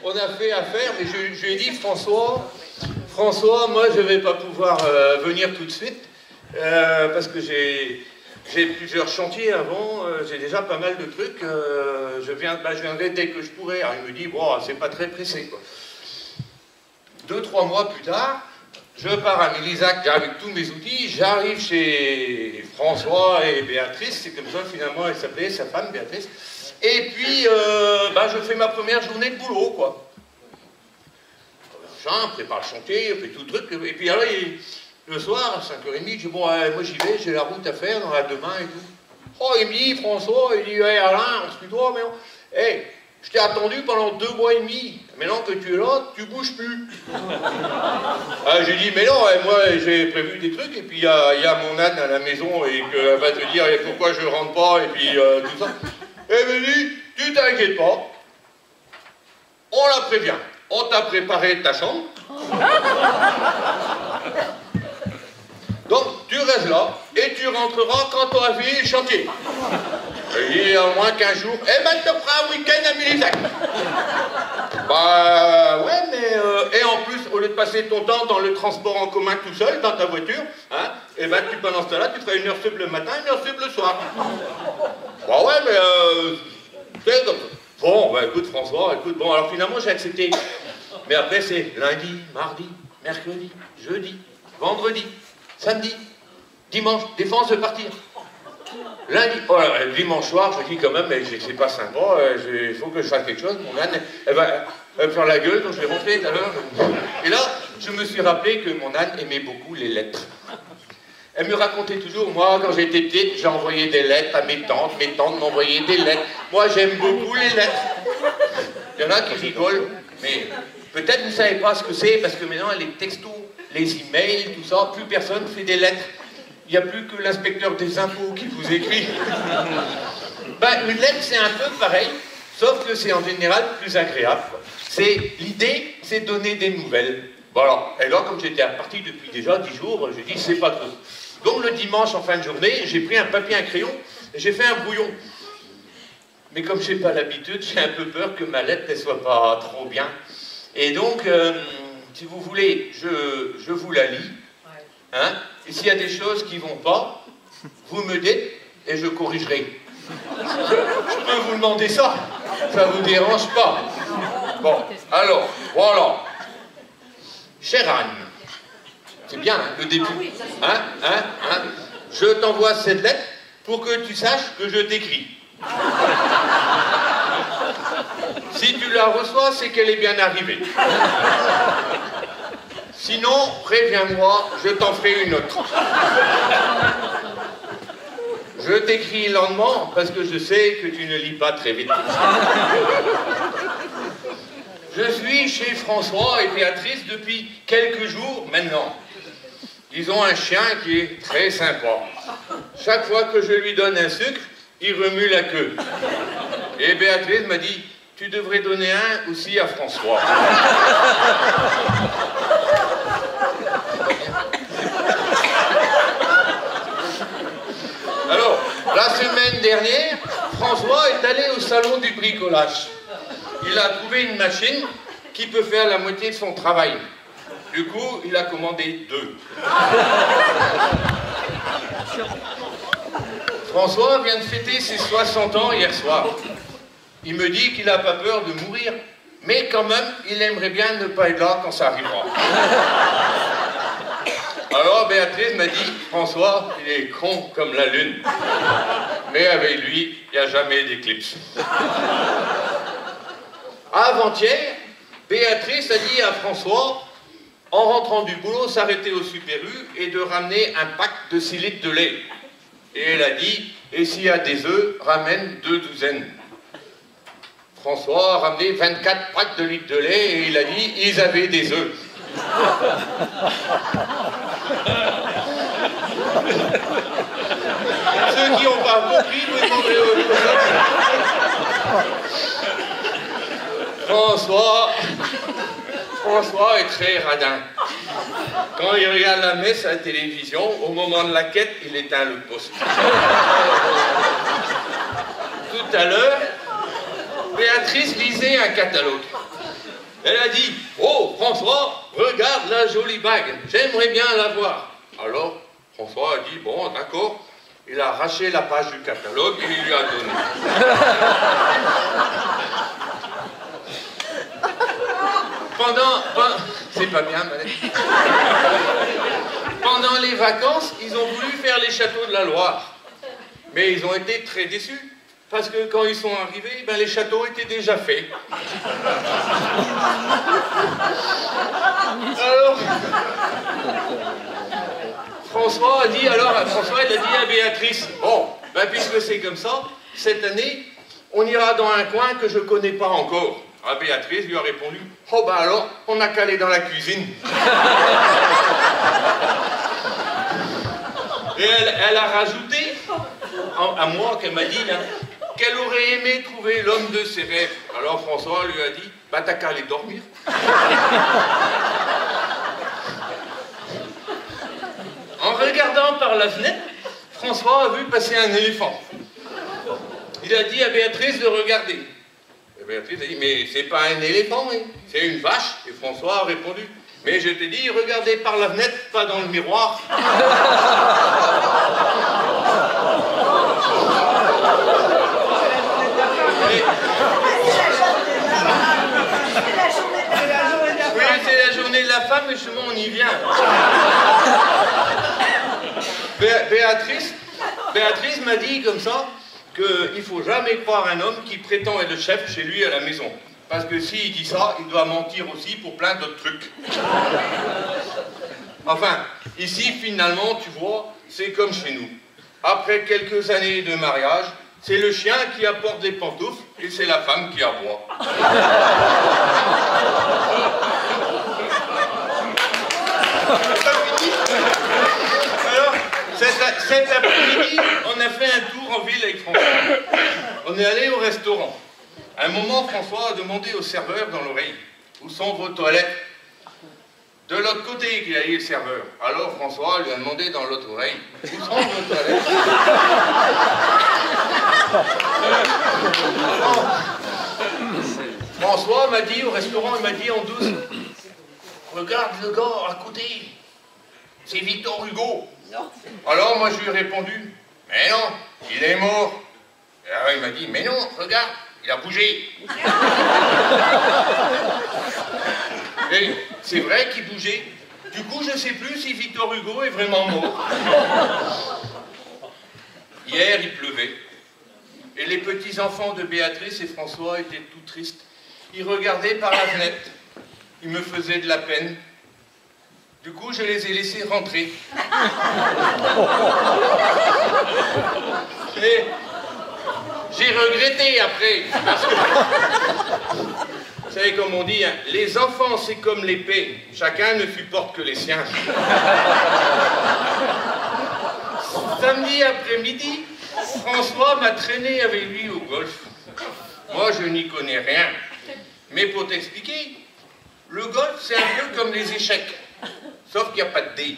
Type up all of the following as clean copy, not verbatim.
On a fait affaire, mais je lui ai dit, François, moi je vais pas pouvoir venir tout de suite, parce que j'ai plusieurs chantiers avant, j'ai déjà pas mal de trucs, je viendrai dès que je pourrai. Alors il me dit, bon, c'est pas très pressé, quoi. 2-3 mois plus tard, je pars à Milizac avec tous mes outils, j'arrive chez François et Béatrice, c'est comme ça finalement elle s'appelait, sa femme Béatrice, et puis je fais ma première journée de boulot, quoi. On prépare le chantier, on fait tout le truc, et puis alors le soir, à 5h30, je dis bon, moi j'y vais, j'ai la route à faire dans la demain et tout. Oh, il me dit, François, il dit, hey, Alain, on se tutoie, mais non. Hey, je t'ai attendu pendant 2 mois et demi. Maintenant que tu es là, tu bouges plus. J'ai dit, mais non, moi j'ai prévu des trucs, et puis il y a mon âne à la maison, et qu'elle va te dire pourquoi je rentre pas, et puis tout ça. Elle me dit, tu t'inquiètes pas, on la prévient. On t'a préparé ta chambre. Donc, tu restes là, et tu rentreras quand tu auras fini le chantier. Il y a au moins 15 jours. Eh ben, tu te feras un week-end à Milizac. Bah, ouais, mais... et en plus, au lieu de passer ton temps dans le transport en commun tout seul, dans ta voiture, hein, eh ben, pendant ce temps-là, tu feras 1 heure sup le matin, 1 heure sup le soir. Bah ouais, mais... c'est comme ça. Bon, bah écoute, François, écoute, bon, alors finalement, j'ai accepté. Mais après, c'est lundi, mardi, mercredi, jeudi, vendredi, samedi, dimanche, défense de partir. Lundi, oh, dimanche soir, je dis quand même, mais c'est pas sympa, il faut que je fasse quelque chose, mon âne, elle va me faire la gueule, donc je vais rentrer tout à l'heure. Et là, je me suis rappelé que mon âne aimait beaucoup les lettres. Elle me racontait toujours, moi, quand j'étais petite, j'ai envoyé des lettres à mes tantes m'envoyaient des lettres. Moi, j'aime beaucoup les lettres. Il y en a qui rigolent, mais peut-être vous ne savez pas ce que c'est, parce que maintenant, les textos, les emails, tout ça, plus personne fait des lettres. Il n'y a plus que l'inspecteur des impôts qui vous écrit. Une lettre, c'est un peu pareil, sauf que c'est en général plus agréable. L'idée, c'est donner des nouvelles. Voilà. Et là, comme j'étais parti depuis déjà 10 jours, j'ai dit, c'est pas trop. Donc le dimanche, en fin de journée, j'ai pris un papier, un crayon, et j'ai fait un brouillon. Mais comme je n'ai pas l'habitude, j'ai un peu peur que ma lettre ne soit pas trop bien. Et donc, si vous voulez, je vous la lis. Hein, et s'il y a des choses qui ne vont pas, vous me dites et je corrigerai. Je peux vous demander ça. Ça ne vous dérange pas. Bon, alors, voilà. Chère Anne, c'est bien hein, le début. Je t'envoie cette lettre pour que tu saches que je t'écris. Si tu la reçois, c'est qu'elle est bien arrivée. Sinon, préviens-moi, je t'en ferai une autre. Je t'écris lentement parce que je sais que tu ne lis pas très vite. Je suis chez François et Béatrice depuis quelques jours maintenant. Ils ont un chien qui est très sympa. Chaque fois que je lui donne un sucre, il remue la queue. Et Béatrice m'a dit, tu devrais donner un aussi à François. Alors, la semaine dernière, François est allé au salon du bricolage. Il a trouvé une machine qui peut faire la moitié de son travail. Du coup, il a commandé 2. François vient de fêter ses 60 ans hier soir. Il me dit qu'il n'a pas peur de mourir, mais quand même, il aimerait bien ne pas être là quand ça arrivera. Alors Béatrice m'a dit, François, il est con comme la lune. Mais avec lui, il n'y a jamais d'éclipse. Avant-hier, Béatrice a dit à François, en rentrant du boulot, s'arrêter au Super U et de ramener un pack de 6 litres de lait. Et elle a dit, et s'il y a des œufs, ramène 2 douzaines. François a ramené 24 packs de litres de lait et il a dit, ils avaient des œufs. Ceux qui n'ont pas compris, me demandez autre chose. François est très radin. Quand il regarde la messe à la télévision, au moment de la quête, il éteint le poste. Tout à l'heure, Béatrice lisait un catalogue. Elle a dit, oh François, regarde la jolie bague, j'aimerais bien la voir. Alors, François a dit, bon, d'accord. Il a arraché la page du catalogue et il lui a donné. C'est pas bien, madame. Pendant les vacances, ils ont voulu faire les châteaux de la Loire. Mais ils ont été très déçus. Parce que quand ils sont arrivés, ben, les châteaux étaient déjà faits. Alors, François il a dit à Béatrice, bon, ben, puisque c'est comme ça, cette année, on ira dans un coin que je ne connais pas encore. Ah, Béatrice lui a répondu, oh ben alors, on n'a qu'à aller dans la cuisine. Et elle a rajouté, à moi, qu'elle m'a dit, hein, qu'elle aurait aimé trouver l'homme de ses rêves. Alors François lui a dit, bah t'as qu'à aller dormir. En regardant par la fenêtre, François a vu passer un éléphant. Il a dit à Béatrice de regarder. Et Béatrice a dit, mais c'est pas un éléphant, hein, c'est une vache. Et François a répondu, mais je t'ai dit, regardez par la fenêtre, pas dans le miroir. Oui, c'est la journée de la femme, mais justement, on y vient. Béatrice m'a dit comme ça qu'il ne faut jamais croire un homme qui prétend être le chef chez lui à la maison. Parce que s'il dit ça, il doit mentir aussi pour plein d'autres trucs. Enfin, ici, finalement, tu vois, c'est comme chez nous. Après quelques années de mariage, c'est le chien qui apporte les pantoufles et c'est la femme qui aboie. Alors, cet après-midi, on a fait un tour en ville avec François. On est allé au restaurant. À un moment, François a demandé au serveur dans l'oreille, où sont vos toilettes? De l'autre côté, qu'il a dit le serveur. Alors François lui a demandé dans l'autre oreille, où sont vos toilettes? François m'a dit au restaurant, il m'a dit en douce, regarde le gars à côté, c'est Victor Hugo. Alors moi je lui ai répondu, mais non, il est mort. Et alors il m'a dit, mais non, regarde, il a bougé. Et c'est vrai qu'il bougeait. Du coup, je ne sais plus si Victor Hugo est vraiment mort. Hier, il pleuvait. Et les petits-enfants de Béatrice et François étaient tout tristes. Ils regardaient par la fenêtre. Ils me faisaient de la peine. Du coup, je les ai laissés rentrer. Et j'ai regretté après. Parce que... Vous savez, comme on dit, hein, les enfants, c'est comme l'épée. Chacun ne supporte que les siens. Samedi après-midi, François m'a traîné avec lui au golf. Moi, je n'y connais rien. Mais pour t'expliquer, le golf, c'est un peu comme les échecs. Sauf qu'il n'y a pas de dés.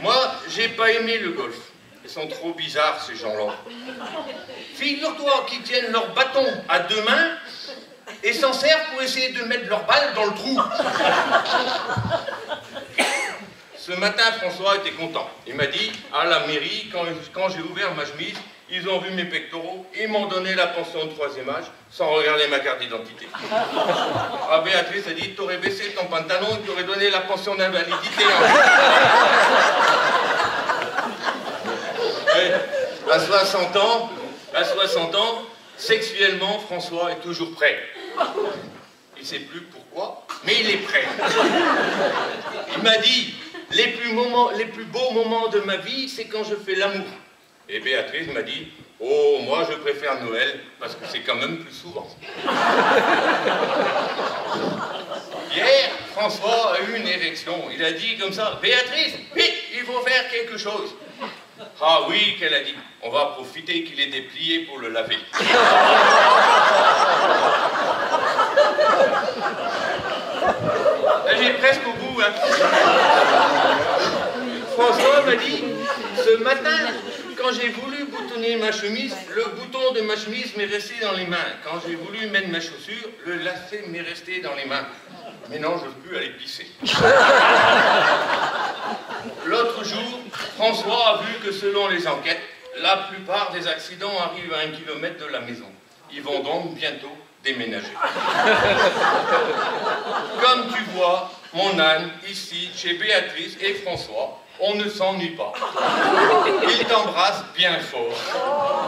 Moi, j'ai pas aimé le golf. Ils sont trop bizarres, ces gens-là. Figure-toi qu'ils tiennent leur bâton à deux mains et s'en servent pour essayer de mettre leur balle dans le trou. Ce matin, François était content. Il m'a dit, à la mairie, quand j'ai ouvert ma chemise, ils ont vu mes pectoraux et m'ont donné la pension de 3e âge sans regarder ma carte d'identité. Ah, Béatrice a dit, t'aurais baissé ton pantalon et t'aurais donné la pension d'invalidité. À 60 ans, sexuellement, François est toujours prêt. Il ne sait plus pourquoi, mais il est prêt. Il m'a dit, les plus beaux moments de ma vie, c'est quand je fais l'amour. Et Béatrice m'a dit, oh, moi je préfère Noël, parce que c'est quand même plus souvent. Hier, François a eu une érection. Il a dit comme ça, Béatrice, vite, il faut faire quelque chose. Ah oui, qu'elle a dit, on va profiter qu'il est déplié pour le laver. J'ai presque au bout, hein. François m'a dit, ce matin, Quand j'ai voulu boutonner ma chemise, le bouton de ma chemise m'est resté dans les mains. Quand j'ai voulu mettre ma chaussure, le lacet m'est resté dans les mains. Mais non, je ne peux plus aller pisser. L'autre jour, François a vu que selon les enquêtes, la plupart des accidents arrivent à 1 kilomètre de la maison. Ils vont donc bientôt déménager. Comme tu vois, mon âne, ici, chez Béatrice et François, on ne s'ennuie pas. Ils t'embrassent bien fort.